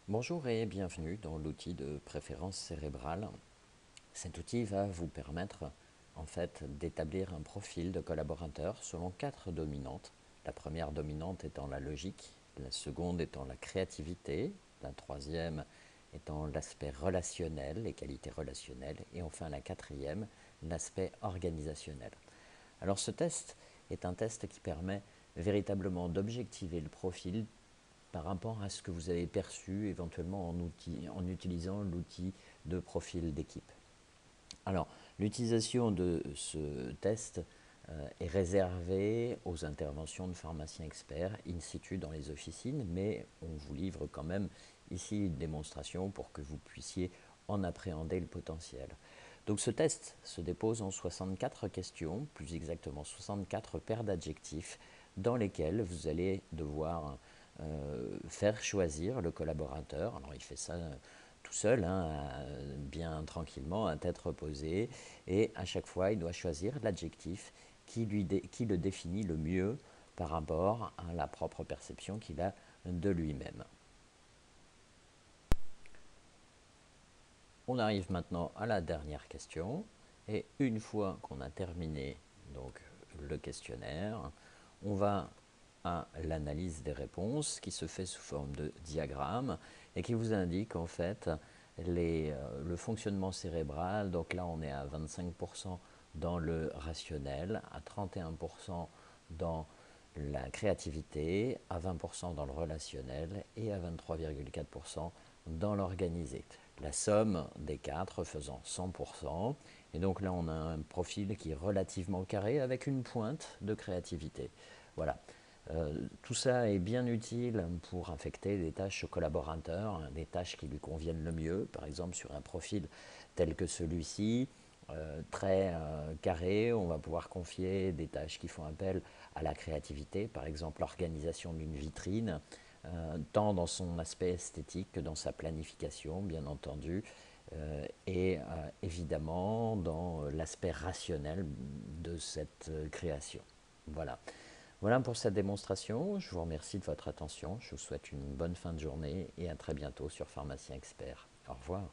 Bonjour et bienvenue dans l'outil de préférence cérébrale. Cet outil va vous permettre d'établir un profil de collaborateur selon 4 dominantes. La première dominante étant la logique, la seconde étant la créativité, la troisième étant l'aspect relationnel, les qualités relationnelles, et enfin la quatrième, l'aspect organisationnel. Alors ce test est un test qui permet véritablement d'objectiver le profil par rapport à ce que vous avez perçu éventuellement en utilisant l'outil de profil d'équipe. Alors, l'utilisation de ce test est réservée aux interventions de pharmaciens experts in situ dans les officines, mais on vous livre quand même ici une démonstration pour que vous puissiez en appréhender le potentiel. Donc ce test se dépose en 64 questions, plus exactement 64 paires d'adjectifs, dans lesquels vous allez devoir faire choisir le collaborateur. Alors il fait ça tout seul, hein, bien tranquillement, à tête reposée, et à chaque fois il doit choisir l'adjectif qui le définit le mieux par rapport à la propre perception qu'il a de lui-même. On arrive maintenant à la dernière question, et une fois qu'on a terminé donc le questionnaire, on va à l'analyse des réponses qui se fait sous forme de diagramme et qui vous indique en fait le fonctionnement cérébral. Donc là on est à 25% dans le rationnel, à 31% dans la créativité, à 20% dans le relationnel et à 23,4% dans l'organisé. La somme des quatre faisant 100%. Et donc là, on a un profil qui est relativement carré avec une pointe de créativité. Voilà. Tout ça est bien utile pour affecter des tâches aux collaborateurs, hein, des tâches qui lui conviennent le mieux. Par exemple, sur un profil tel que celui-ci, très carré, on va pouvoir confier des tâches qui font appel à la créativité, par exemple l'organisation d'une vitrine, tant dans son aspect esthétique que dans sa planification, bien entendu, et évidemment dans l'aspect rationnel de cette création. Voilà. Voilà pour cette démonstration. Je vous remercie de votre attention. Je vous souhaite une bonne fin de journée et à très bientôt sur Pharmacien Expert. Au revoir.